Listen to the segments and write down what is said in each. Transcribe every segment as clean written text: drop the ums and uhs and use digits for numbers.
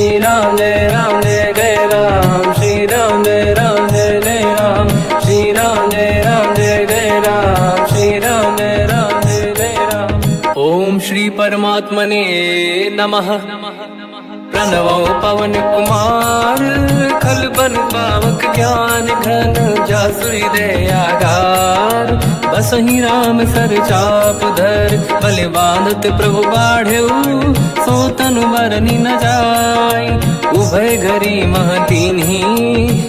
श्री राम जय जय राम, श्री राम जय जय राम, श्री राम जय जय राम, श्री राम जय जय राम। ओम श्री परमात्मने नमः। प्रणवो पवन कुमार, खल बन पावक ज्ञान घन, जासुरी दयागार। बसहि राम सर चाप धर, बल बांधत प्रभु बाढ़ऊ, सो तनु बरनि न जाय। उभय घरी महतीन्ही,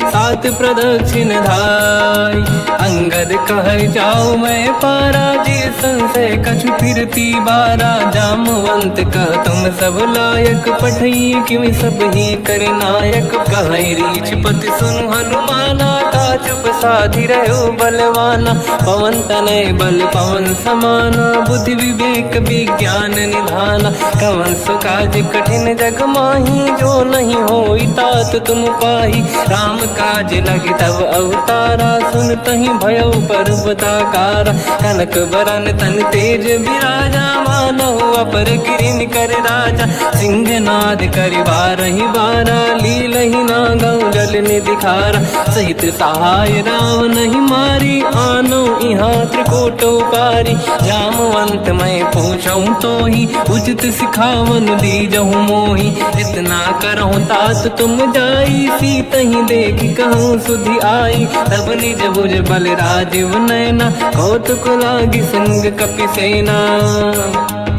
सात प्रदक्षिण धाय। अंगद कह जाओ मैं पारा, जी संशय कछु फिरती बारा। जामवंत कह तुम सब लायक, पठई किमि सब ही कर नायक। कहै रीछ पति सुनु हनुमाना, काचुप साधि रहो बलवाना। पवन तनय बल पवन समाना, बुद्धि विवेक विज्ञान निधाना। कवन सो काज कठिन जग माही, जो नहीं होई तात तुम पाही। राम काज लगे तब अवतारा, सुन तहि भयो पर्वताकारा। कनक बरन तन तेज विराजा, मानहु अपर किरिन कर राजा। सिंहनाद करि बारहि बारा, लीलहि नागौ जल निधि खारा। सहित सहाय राम नहीं मारी, आनो इहाँ त्रिकोटौ पारी। जामवंत मैं पूछऊँ तोहि, उचित सिखावन दीजहु मोहि। इतना करहु तात तुम जाई, सीतहि देखि कहूँ सुधि आई। तब निज भुज बल राजीव नयना, कौतुक लागी संग कपिसेना।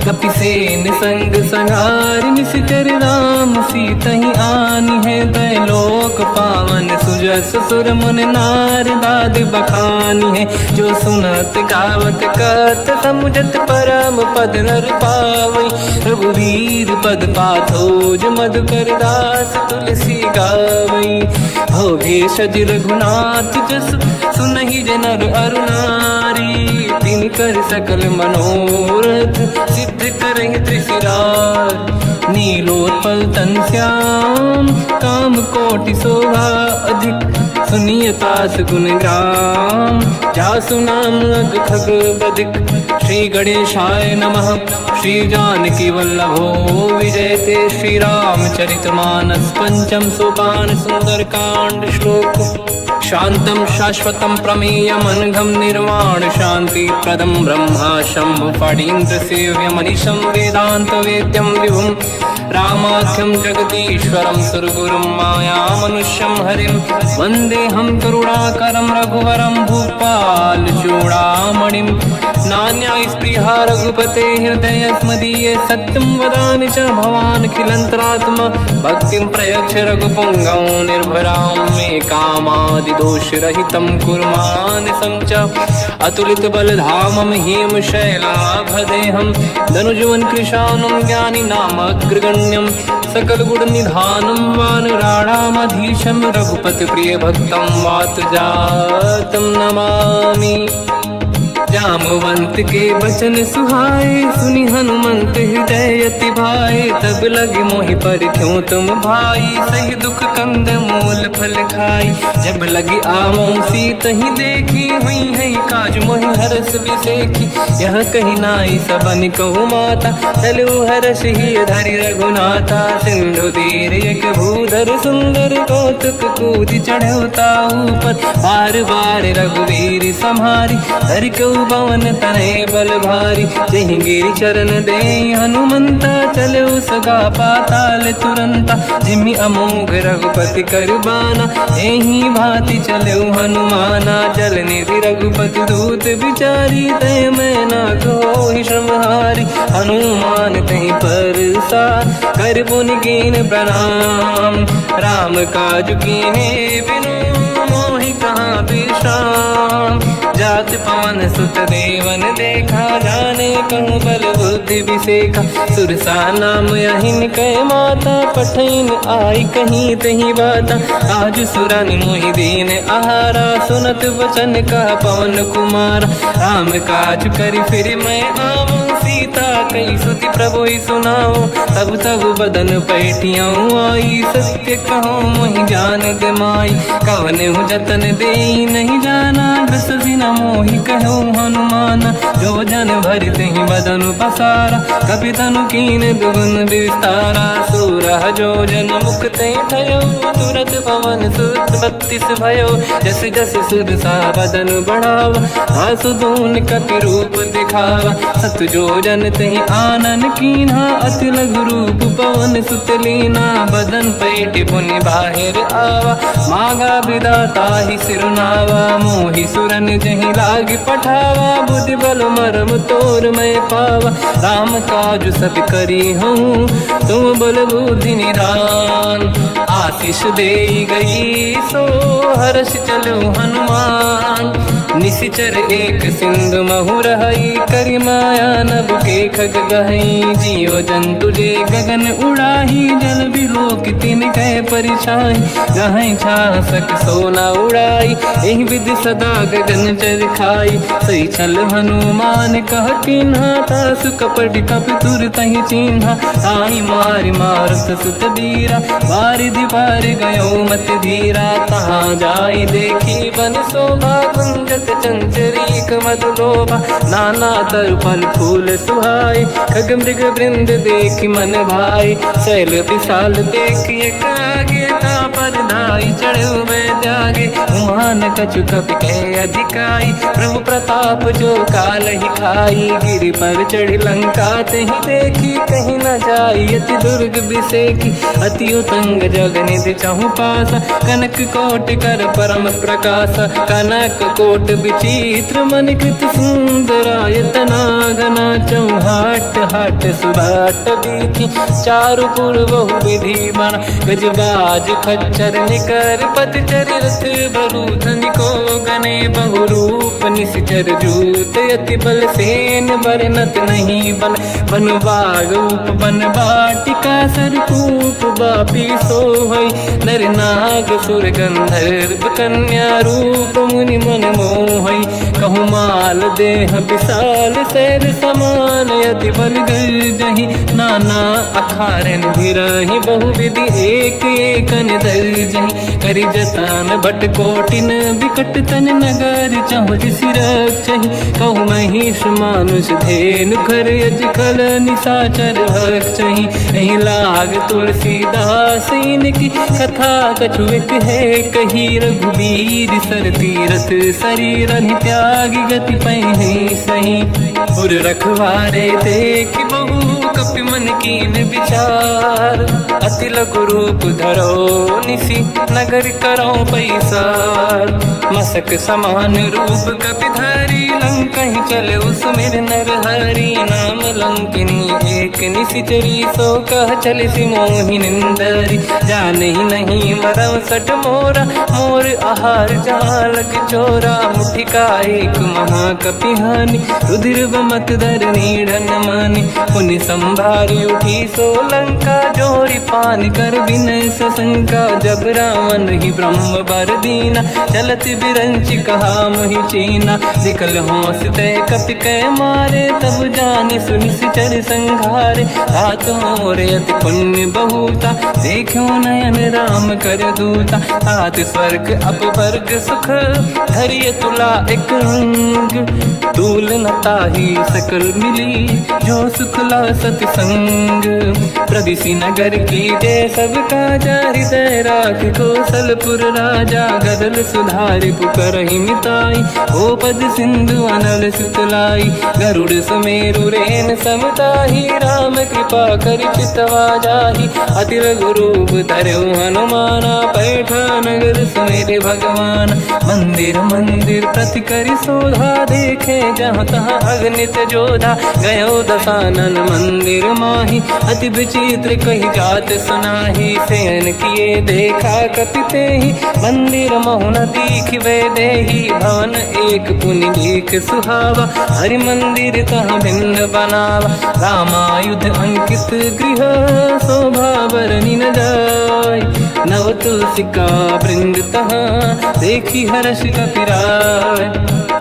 कपिसेन संग संहार, निशिचर राम सीतहि आनी है। दैलोक पावन सुजस सुर मुन नार, दाद बखानी है। जो सुनत गावत कहत, समुझत परम पद नर पावै। रघुवीर पद पाथोज, मधुकर दास तुलसी गावै। भोगेशज रघुनाथ जस, सुनहि जनर अरु नारी। तिन कर सकल मनोरथ, सिद्ध करहि त्रिशिरार। नीलोत्पल तन श्याम, काम कोटि शोभा अधिक। सुनिय तास गुण ग्राम, जासु नाम अग खग बदिक। श्री गणेशाय नमः। श्री जानकी वल्लभो विजयते, श्री रामचरित मानस। पंचम सोपान सुंदर कांड श्लोक। शांतं शाश्वतं प्रमेयमनघं, निर्वाण शांति प्रदं ब्रह्मा शंभु फणीन्द्र सेव्यमनिशं। वेदांत वेद्यं विभुं रामाख्यं जगदीश्वरं, सुरगुरुं मायामनुष्यं हरिं। वन्देऽहं करुणाकरं रघुवरं, भूपाल चूडामणिं। नान्यास्पृहा रघुपते हृदयस्मदीये, सत्यं वदामि च भवान् खिलन्तरात्मा। भक्तिं प्रयच्छ रघुपुङ्गं, निर्भरां मे कामादिदोषरहितं कुर्मानसं च। अतुलित बलधामं हेम शैलाभदेहं, धनुजवन कृशानं ज्ञानी नामग्रगण्यं। सकल गुण निधानं वानराणामधीशं, रघुपति प्रिय भक्तं वातजातं नमामि। जामवंत के बचन सुहाए, सुनि हनुमंत हृदय अति भाए। तब लगे मोहि पर क्यों तुम भाई, सही दुख कंद मूल फल खाई। जब लगी आवों सीतहि देखी, हुई है काज मोहि हरस बिसेखी। यह कही नाई सबन कहु माता, चलु हरष ही धरि रघुनाथा। सिंधु तीर एक भूधर सुंदर, कौतुक कूदि चढ़ऊ ताऊ पर। बार बार रघुवीर सम्हारी, धरि कहु पवन तनय बल भारी। जहि गिरि चरण दे हनुमंता, चलो सगा पाताल तुरंता। जिमि अमोघ रघुपति कर बाना, एहि भांति चलो हनुमाना। जल निधि रघुपति दूत बिचारी, तय मैं ना कोहि श्रमहारी। हनुमान तहि परसा, कर पुनि कीन प्रणाम। राम काज कीने बिनु, मोहि कहाँ विश्राम। जात पवन सुत देवन देखा, जाने कहूँ बल बुद्धि विसेखा। सुरसा नाम यहिन कै माता, पठैन आई कहीं तही बाता। आज सुरन मोहि दीन आहारा, सुनत वचन कह पवन कुमार। राम काज करि फिर मैं आवूं, सीता कई सुति प्रभु ही सुनाओ। तब तब बदन पैठियाऊँ आई, सत्य कहो मोहि जान दे माई। कवन हूँ जतन दे नहीं जाना, बिससी न मोहि कहो हनुमान। जो जन भरित ही बदन पसारा, कपि तनु कीन दुगुन विस्तारा। सूरह जो जन मुक्त भयो, तुरत पवन सुत 32 भयो। जस जस सुर सा बदन बढ़ावा, आसुदून कपि रूप दिखावा। सत जो जन तहि आनन कीन्हा, अति लघु रूप पवन सुत लीना। बदन पैठ पुनि बाहिर आवा, मागा विदाता ही सिरुनावा। मोहि सुरन जहि लाग पठावा, बुद्धि बल मरम तोर मैं पावा। राम काज सब करी हूँ, तुम बल बुद्धि निधान। आशीष दे गई सो हर्ष चलो हनुमान। निशिचर एक सिंधु महु रहई, करि माया नभ के खग गहई। जीव जंतु जे गगन उड़ाही, जल बिलोक तिन कह परिछाई। गहई छासक सोना उड़ाई, एहि विधि सदा गगन चर खाई। सही छल हनुमान कह किन्हा, तासु कपट कप तुर तहि चिन्हा। आई मारि मारत सुत बीरा, बारिधि पार गयो मत धीरा। तहाँ जाई देखी बन शोभा, गुंजत चंचरीक मधुलोभा। नाना तरु फल फूल सुहाई, खग मृग वृंद देखि मन भाई। शैल विशाल देखि एक आगे, तापर धाई चढ़ु मैं त्यागे। उमान कछु कपि कह अधिकाई, प्रभु प्रताप जो काल ही खाई। गिरि पर चढ़ी लंका तहि देखी, कहीं न जाई अति दुर्ग बिसेकी। अति उतंग जग निधि चहु पासा, कनक कोट कर परम प्रकाश। कनक कोट विचित्र मन कृत सुंदरायतना। घना चौहाट हाट सुभाट बीथी, चारु पुर बहु विधि बना। गजबाज खच्चर निकर पतचर, रथ बरु धनिको गने बहु रूप। निशिचर जूत अति बल सेन, बरनत नहीं बन। बन बाग उप बन बाटिका, सरकूप बापी सोहई। नर नाग सुर गंधर्व कन्या, रूप मुनि मन मोहई। कहु माल देह विशाल, शैल समान अति बल गर्जहि। नाना अखारन भिरहि, बहु विधि एक एकन दर्जहि। करि जतन भट कोटिन, बिकट तन नगर चहु जिसि रक्षहि। कहु महिष मानुष धेनु, खर यज खल निशाचर भक्षहि। एहि लाग तुलसीदास इनकी, कथा कछु एक है कही। रघुबीर सर तीरथ शरीर, त्यागी गति पहि सही। पुर रखवारे देख बहु, कपि मन कीन विचार। अति लघु रूप धरो निसी, नगर करो पैसार। मसक समान रूप कपि धारी, लंका ही चले उसमें नर हरि। नाम लंकिनी एक निशिचरी, सो कह चले सि मोहि निंदरी। जान ही नहीं मरव सठ मोरा, मोर आहार जालक चोरा। मुठिका एक महाकपि हानि, रुधिर बमत धर नीढ़न मानि। पुनि संभारी उठी सो लंका, जोरी पान कर विनय सशंका। जब रावण ही ब्रह्म बर दीना, चलत बिरंचि कहा मोहि चीना। निकल होश तय कपि कै मारे, तब जानि सुनि सिचर संघारे। हाथ मोरे अति पुण्य बहुता, देखो नयन राम कर दूता। हाथ स्वर्ग अपवर्ग सुख, धरिय तुला एक अंग। तूल न ताहि सकल मिली, जो सुख ला सत संग। प्रदिशि नगर की जय सब काजा, हृदय राख कौशलपुर राजा। गदल सुधारि पुकरहि मिताई, ओ पद सिंधु अनल सुतलाई। गरुड़ सुमेरु रेन समताहि, राम कृपा करि चितवा जाहि। अति लघु रूप धरौ हनुमाना, पैठा नगर सुमेरे भगवान। मंदिर मंदिर प्रति करि शोधा, देखे जहाँ तहाँ अगणित जोधा। गयो दशानन मंदिर माहि, अति विचित्र कही जात सुनाहि। शयन किए देखा कपि तेहि, मंदिर महु न दीखिबे देहि। भवन एक पुनि दीख सुहावा, हरि मंदिर तहाँ भिन्न बनावा। रामायुध अंकित गृह, शोभा बरनि न जाय। नव तुलसिका वृंद तहाँ, देखी हर्ष कपि राय।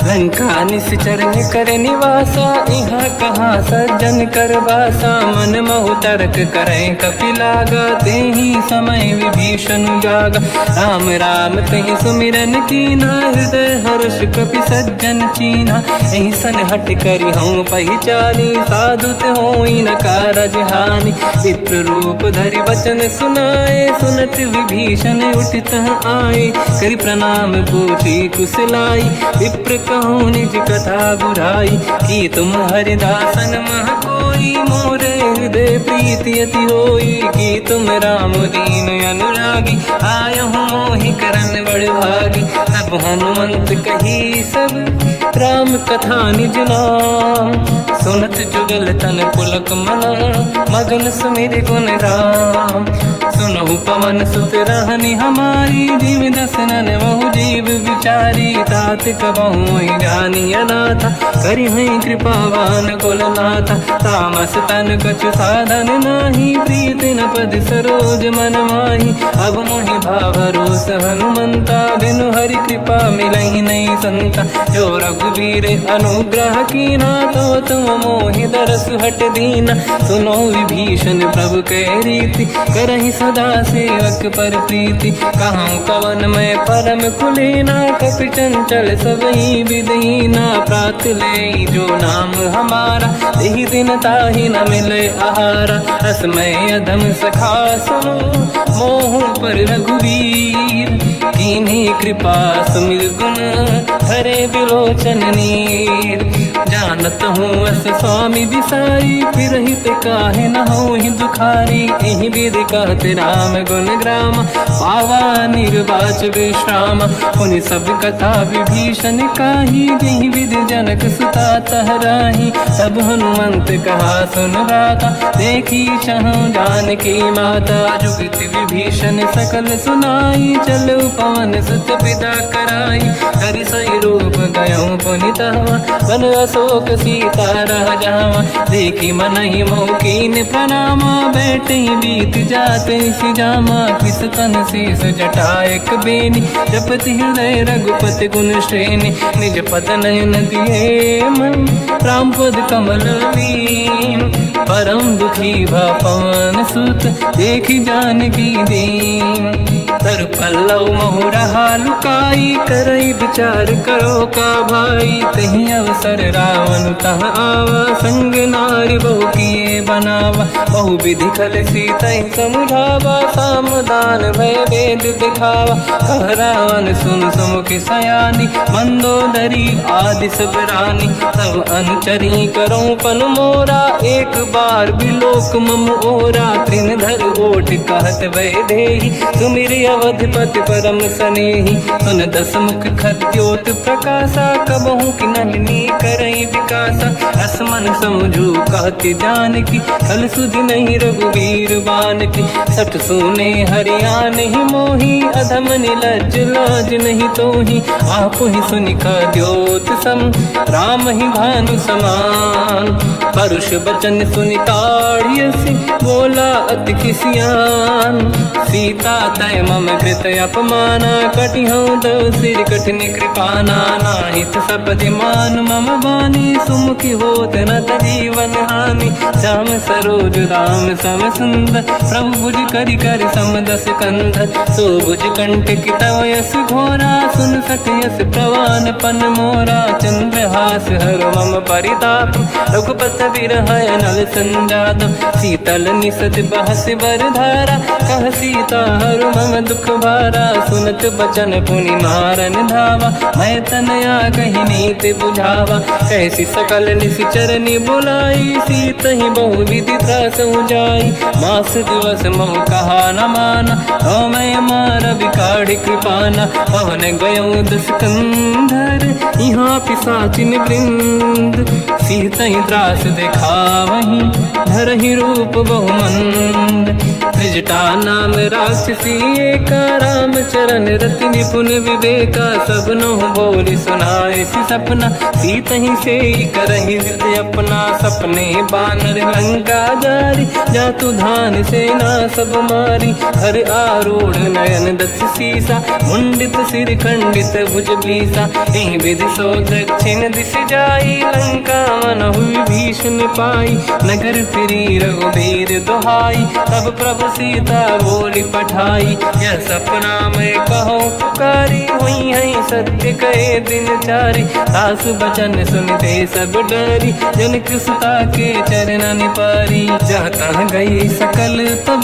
लंका निश्चर कर निवासा, यहाँ कहाँ सज्जन कर बासा। मन महु तर्क करें कपिलागा, तेहि समय विभीषण जागा। राम राम तेहि सुमिरन कीना, हृदय हर्ष कपि सज्जन चीना। एहि सन हट करि हूँ पहिचानी, साधु होई न कारज हानि। विप्र रूप धरि वचन सुनाए, सुनत विभीषण उठित आए। करि प्रणाम पूछी कुशलाई, विप्र कहूँ निज कथा बुराई। कि तुम हरिदासन मह कोई, मोरे हृदय प्रीति अति होई। कि तुम राम दीन अनुरागी, आयहु मोहि करन बड़ भागी। तब हनुमंत कही सब राम कथा निज नाम, सुनत जुगल तन पुलक मना, मगन सुमिर गुण राम। सुनहु पवन सुत रहनि हमारी, जीव दसनन महु जीव विचारी। तात कबहु जानी अनाथा, करि हैं कृपावान कुलनाथा। तामस तन कछु साधन नाही, प्रीति न पद सरोज मन माही। अब मोहि भावरोस हनुमंता, बिनु हरि कृपा मिलहि नहीं संता। जो रघुवीर अनुग्रह कीना, तो तुम मोहि दरस हट दीना। सुनो विभीषण प्रभु के रीति, करहि सदा सेवक पर प्रीति। कहूँ कवन मैं परम कुलीना, कपि चंचल सबहि विदहीना। प्रात ले जो नाम हमारा, तेहि दिन ताहि न मिले आहारा। रसमय अधम सखा सुनो, मोह पर रघुवीर। कीन्ही कृपा सुमिर गुण, हरे बिलोचन नीर। जानत हूँ अस स्वामी बिसाई, फिर हित काहे न हो ही दुखारी। एहि विधि कहते राम गुण ग्राम, पावा निर्वाच विश्राम। पुनि सब कथा विभीषण काही, जेहि विधि जनक सुता तहराही। तब हनुमंत कहा सुन राता, देखी चहु जानकी माता। जुगति विभीषण सकल सुनाई, चलो पवन सुत पिता कराई। हरि सही रूप गयो पुनि तहवा, बन अशोक सीता रह जावा। देखी मनहि मोह कीन प्रणामा, बैठे बीत जाते सिजामा। किस तन शीस जटा एक बेनी, जपति हृदय रघुपति गुण श्रेणी। निज पद नयन दिए मन, राम पद कमल लीन। परम दुखी भा पवन सुत, देखी जानकी दीन। तर पल्लव महु रहा लुकाई, करई विचार करो का भाई। तहि अवसर रावण तह आवा, संग नारी बहु किए बनावा। बहु विधि खल सीतहि समुझावा, सामदान भय वेद दिखावा। कह रावण सुन सुमुख सयानी, मंदोदरी आदि सब रानी। सब अनुचरी करो पन मोरा, एक बार बिलोक मम ओरा। तृण धर ओठ कहत भय देहि, सुमिर अवधपति परम सनेहि। सुन दस मुख खद्योत प्रकाशा, कबहु कि नलिनी करई विकासा। असमन समझू कहति जानकी, खल सुधि नहीं रघुवीर बानकी। सठ सुने हरियाण ही मोही, अधम निलज्ज लाज नहीं तोही। आप ही सुनि खद्योत सम, राम ही भानु समान। परुष बचन सुनि ताड़ियसि, बोला अति किसियान। सीता तय मम कृत अपमाना, कटिहउँ दो सिर कठिन कृपाना। नाहित सपदि मान मम बानी, सुमुखी होत न जीवन हानि। श्याम सरोज राम सम सुंदर, प्रभु भुज करि कर समदस कंधर। सो भुज कंठ की तव यस घोरा, सुन सठ यस प्रवान पन मोरा। चंद्रहास हर मम परिताप, रघुपत बिरहय नल संजात। शीतल निसत बहस बर धारा, कह सीता हर मम दुख भारा। सुनत बचन पुनि मारन धावा, मैं तनया कही नीति बुझावा। कैसी सकल निश्चरनि बुलाई, सीतहि बहु विधि त्रासहु जाई। मास दिवस मोह कहा न माना, तो मैं मार बिकाढ़ी कृपाना। पवन गयो दस कंधर, यहाँ पिशाचिन वृंद। सीतहि त्रास दिखावहीं, धरहि रूप बहुमंद। निजटा नाम राक्षसी एका, राम चरण रति निपुण विवेका, सबनो बोली सुनाए सी सपना, सीत ही से करहि हृदय अपना, सपने बानर लंका जारी, जातु धान सेना सब मारी, हर आरूढ़ नयन दस सीसा, मुंडित सिर खंडित भुज बीसा, एहि विधि सो दक्षिण दिश जाई, लंका मनहु विभीषण पाई, नगर फिरी रघुबीर दुहाई, तब प्रभु सीता बोली पठाई, यह सपना मैं कहो पुकारी, हुई है सत्य कहे दिन चारी, सास बचन सुनते सब डरी, जनक सुता के चरण निपारी, जहाँ तहाँ गई सकल तब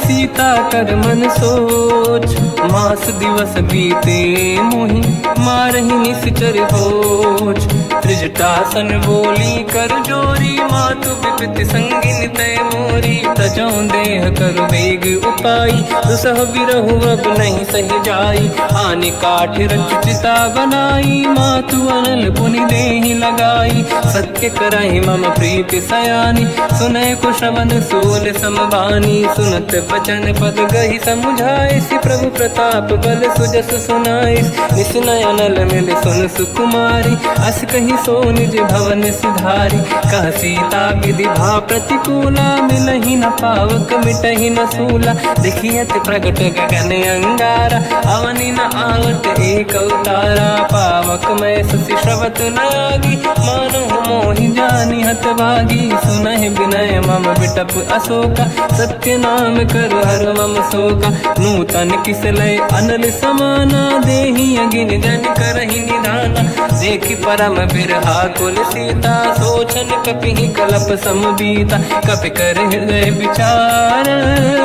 सीता कर मन सोच, मास दिवस बीते मोहि मारहि निश्चर होच, त्रिजटासन बोली कर जोरी, मातु विपति संगिन तय मोरी, तजौ देह कर वेग उपाई, दुसह बिरहु अब नहीं सही जाई, आने काठ रचिता बनाई, मातु अनल पुनि देहि लगाई, सत्य करहि मम प्रीति सयानी, सुनय को श्रवण सोल समबानी, सुनत बचन पद गहि समुझाए, सि प्रभु प्रताप बल सुजस सुनाई, निसनय अनल मिल सुन सुकुमारी, अस कहि सो निज भवन सिधारी, कह सीता विधि भा प्रतिकूला, मिलहि न पावक मिटहि न सूला, देखियत प्रगट गगन अंगारा, अवनि न आवत एक अवतारा, पावक मैं ससि श्रवत न आगी, मानो मोहि जानि हतभागी, सुनहि विनय मम विटप अशोका, सत्य नाम कर हर मम शोका, नूतन किसलय अनल समाना, देहि अगिन जन करहि निधाना, देखि परम बिरहा कुल सीता, सोचन कपिहि कलप समबीता, कपि कर हृदय विचार,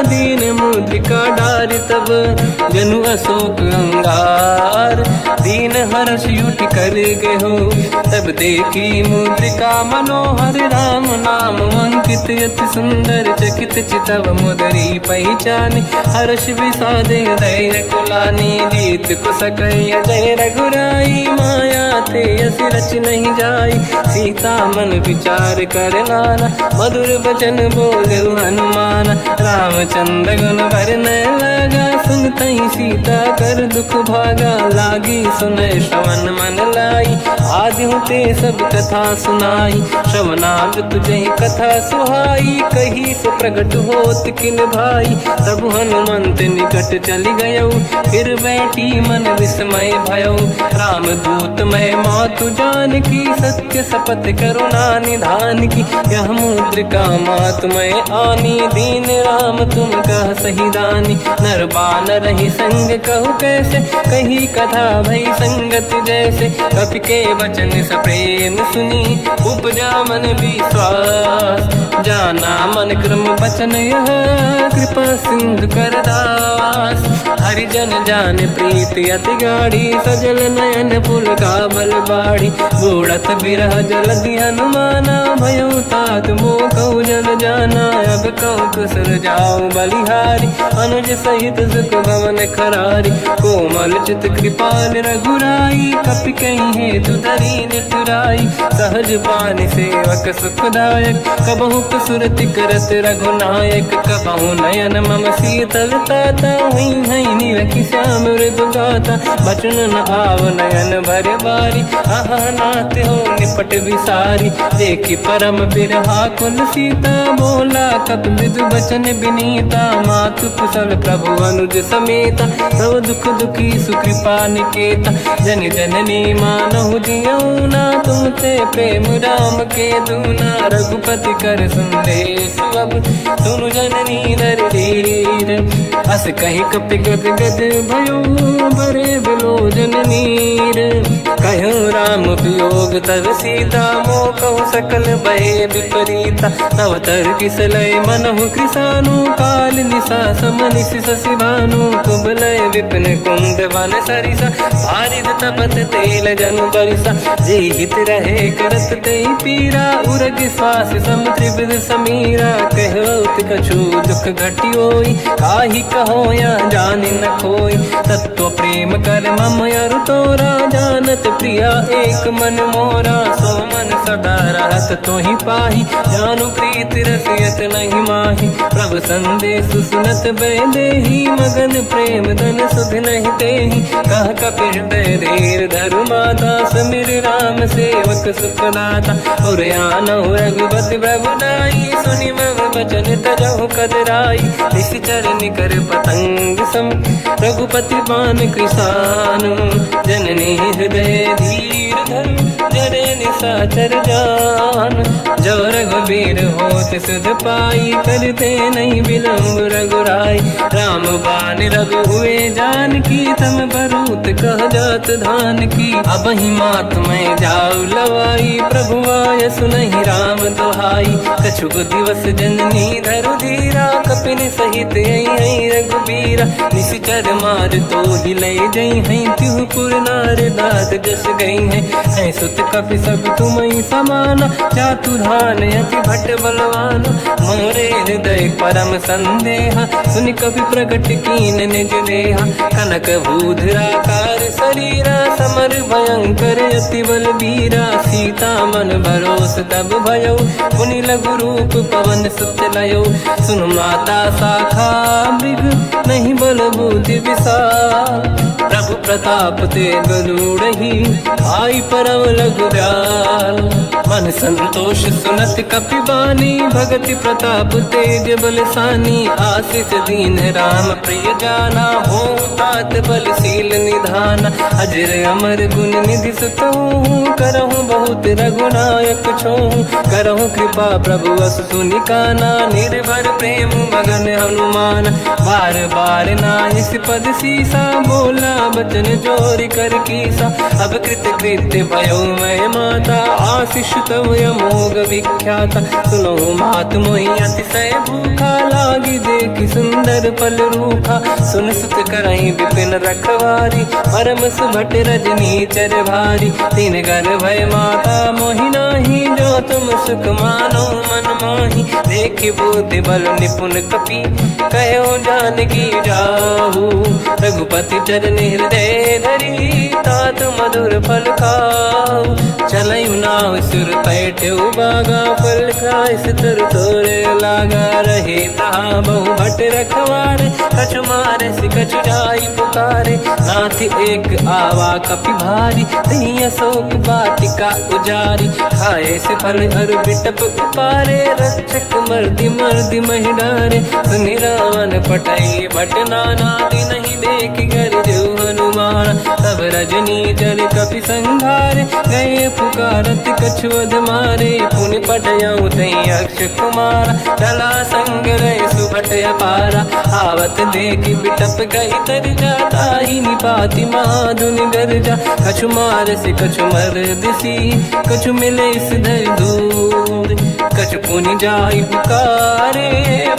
दीन मुद्रिका डारि तब जनु अशोक अंगार, दीन हर्ष युति कर गयो, तब देखी मुद्रिका मनोहर, राम नाम अंकित अति सुंदर, चकित चितव मुदरी पहचान, हर्ष विषाद हृदय कुलानी, जीत को सकय जय रघुराई, माया ते असि रच नहीं जाई, सीता मन विचार कर नाना, मधुर बचन बोले हनुमान, रामचंद्र गुण वर्णय लगा, सुनतहि सीता कर दुख भागा, लागी सुनय श्रवण मन लाई, आदि होते सब कथा सुनाई, श्रवणागत तुझे कथा सुहाई, कही सो प्रगट होत किन भाई, तब हनुमंत निकट चली गयो, फिर बैठी मन विस्मय भयो, राम दूत मैं मातु जान की, सत्य शपथ करुणा निधान की, यह मुद्रिका मातु मैं आनी, दीन राम तुम कह सही दानी, नर बानर ही संग कहु कैसे, कही कथा भई संगति जैसे, कपि के वचन सप्रेम सुनी, उपजा मन विश्वास, जाना मन क्रम बचन यह, कृपा सिंधु कर दास, हरिजन जान प्रीति अति गाढ़ी, सजल नयन पुल का बल बाढ़ी, बूढ़त बिरह जलधि हनुमाना, भयो तात मोह कहु जन जाना, अब कहु कुसुर जाओ बलिहारी, अनुज सहित सुख भवन खरारी, कोमल चित कृपाल रघुराई, कपि कहीं हेतु धरी निठुराई, सहज पानि सेवक सुखदायक, कबहु कुसुरति करत रघुनायक, कबहु नयन मम शीतल ताता, हुई है निरखि श्याम मृदु गाता, बचन न आव नयन भर बारी, आहा नाथ हो निपट विसारी, देखी परम बिरहा कुल सीता, बोला कप विदु बचन बिनीता, मातु कुशल प्रभु अनुज समेता, सब दुख दुखी सुकृपा निकेता, जन जननी मानहु जियौना, तुम ते प्रेम राम के दूना, रघुपति कर संदेश अब सुनु जननी दर धीर, अस कहि कपि गद गद भयो, बरे बिलोचन नीर, कहो राम वियोग तब सीता, मोह कहु सकल भय विपरीता, तव तर किसलय मनहु कृसानु, काल निशा समनिशि शशि भानु, कुबलय विपिन कुंद वन सरिसा, बारिद तपत तेल जनु बरिसा, जे हित रहे करत ते पीरा, उरग श्वास सम त्रिविध समीरा, कहत कछु दुख घटियोई, काहि कहो या जानि न खोई, तत्व प्रेम कर मम अरु तोरा, जानत प्रिया एक मन मोरा, सो मन सदा रहत तोहि पाहि, जानु प्रीति रसियत नहीं माहि, प्रभु सब संदेश सुनत बैदेही मगन प्रेम धन सुध नहीं तेहि कह कपि हृदय धीर धरु माता समिर राम सेवक सुखदाता और आनौ रघुपति प्रभुदाई सुनि मम वचन तजहु कदराई निश्चर निकर पतंग सम रघुपति पान कृसानु जननी हृदय धीर धरु जरे निशाचर जान जो रघुबीर होत सुध पाई करते नहीं विलम्ब रघुराई राम बान रघु हुए जान की तम बरूत कह जात धान की अब ही मात में जाऊ लवाई प्रभु आय सुनहि राम दोहाई कछुक दिवस जननी धरु धीरा कपिन सहित आई रघुबीरा निश्चर मार तो ही ले जई हैं तिहुपुर नार दाद जस गई है सुत कपि सब तुम समाना चातुधान अति भट बलवान मोरे हृदय परम संदेहा सुनि कपि प्रकट कीन निज देहा कनक भूधराकार शरीरा समर भयंकर अति बलबीरा सीता मन भरोस तब भयो पुनि लघु रूप पवन सुत लयो सुन माता शाखा मृग नहीं बल बुद्धि विशाल प्रभु प्रताप ते गरुड़हि आई परम लघु दयाल मन संतोष सुनत कपि बानी भगति प्रताप तेज बलसानी आशीष दीन राम प्रिय जाना हो तात बलशील निधान अजर अमर गुण निधि सुतहु करहु बहुत रघुनायक छोहु करहु कृपा प्रभु अस सुनि काना निर्भर प्रेम मगन हनुमान बार बार नाहिस पद सीसा बोला बचन जोरि कर कीसा अब कृत कृत्य भयो मैं माता आशीष तव अमोघ विख्याता सुनो मात मोहि अतिशय भूखा लागी देखि सुंदर फल रूखा सुन सुत करहि विपिन रखवारी परम सुभट रजनी चर भारी तीन घर भय माता मोहि नाही जो तुम सुख मानो मन माही देखि बुद्धि बल निपुण कपि कहो जानकी जाहू रघुपति चरण हृदय धरी तात मधुर फल खाऊ चलयु नाव सुर पैठ्यु बागा फल खाय सितर तोरे लागा रहे तहा बहु भट रखवारे कछु मारे सि कछु जाई पुकारे नाथ एक आवा कपि भारी तही अशोक वाटिका उजारी खाए से फल अरु बिटप उपारे रक्षक मर्दि मर्दि महि डारे सुनि रावण पटई भट नाना दिन नहीं देख कर जो हनुमान तब रजनी चर कपि संघारे गए पुकारत कछुअध मारे पुनि पटयऊ तई अक्ष कुमार चला संग रहे सुभट अपारा आवत देखि बिटप गई तर जाता ही निपाति माधुनि गर्जा कछु मार से कछु मर दिसी कछु मिले इस धर दूर कछु पुनि जाई पुकारे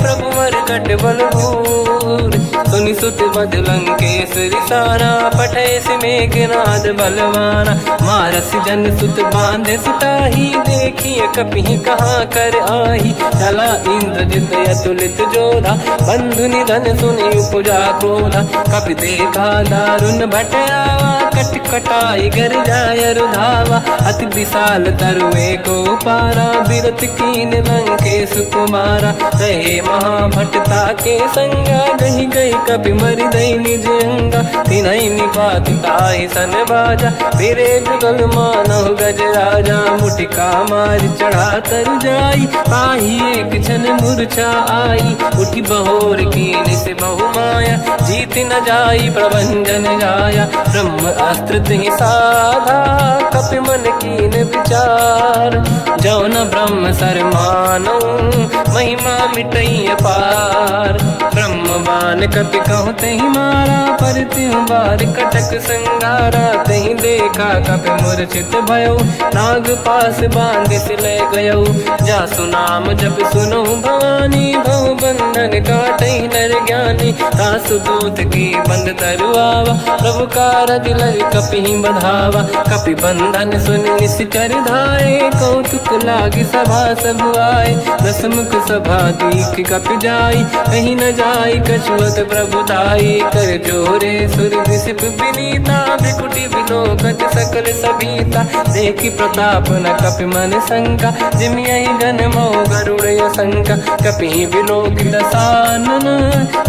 प्रभु वर कट बलभूर सुनि सुत बद लंकेश्वरी सारा पठे से मेघनाद बलवाना मारस जन सुत बांधे सुताही देखिए कपि कहाँ कर आही चला इंद्रजित अतुलित जोधा बंधु निधन सुनि उपजा क्रोधा कपि देखा दारुण भट आवा कट कटाई गर जाय रुधावा अति विशाल तरुए को पारा बिरत कीन लंकेश कुमारा रहे महाभटता के संगा गही गई कपि मरि दई निज अंगा तिनहि निपात ताहि सन बाजा फिरे जुगल मानव गज राजा मुटिका मार चढ़ा तर जाई पाही एक क्षण मूर्छा आई उठी बहोर कीन से बहु माया जीत न जाई प्रभंजन जाया ब्रह्म अस्त्र तिहि साधा कपि मन कीन विचार जो न ब्रह्म सर मानो महिमा मिटई अपार ब्रह्म बान कपि कहु तहि मारा पर त्यों बार कटक संगारा तहि देखा कपि मूर्छित भयो नाग पास बांध से ले गयो जासु नाम जप सुनो भवानी भव बंधन काटहि नर ज्ञानी तासु दूत की बंद तरुआवा प्रभु कारज लग कपि बधावा कपि बंधन सुन निश्चर धाये कौतुक लागी सभा सब आए दसमुख सभा दीख कपि जाई कहीं न जाई कछुअ सुत प्रभुताई कर जोरे सुर विसिप विनीता भ्रिकुटी विलोकत सकल सबीता देखी प्रताप न कपि मन शंका जिमियहि गण मो गरुड़ शंका कपि विलोकित दसानन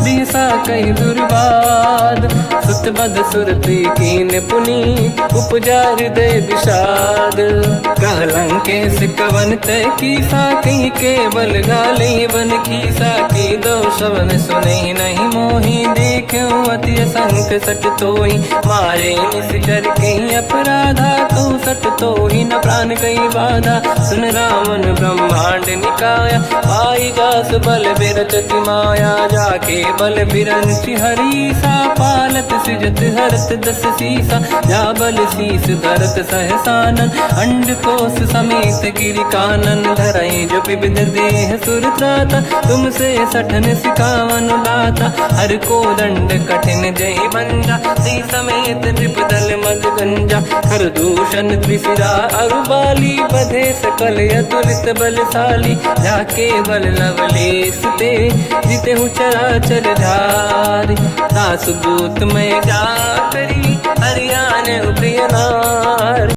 दिशा कई दुर्वाद सुत बद सुरति कीन पुनी उपजा हृदय विषाद कहलंके सिकवन तय कीसा कहीं केवल गाले बन कीसा की दो शवन सुने नहीं मोही देखूं अति संत सट तोई मारे निश्चर कहीं अपराधा तो सट तो ही न प्राण कहीं बाधा सुन रावण ब्रह्मांड निकाया पाई जास बल बिरचति माया जाके बल बिरंचि हरीसा पालत सृजत हरत दस सीसा जा बल शीस धरत सहसानन अंड कोश समेत गिरि कानन धरई जो विविध देह सुर त्राता तुमसे सठन सिकावन लाता हर को दंड कठिन जय बंजा सी समेत नृपदल मद गंजा हर दूषण त्रिशिरा अरुबाली बधे सकल अतुलित बलशाली जाके बल लवलेस ते जिते हूँ चराचर धारी दास दूत में जा करी हरियाण प्रिय नार।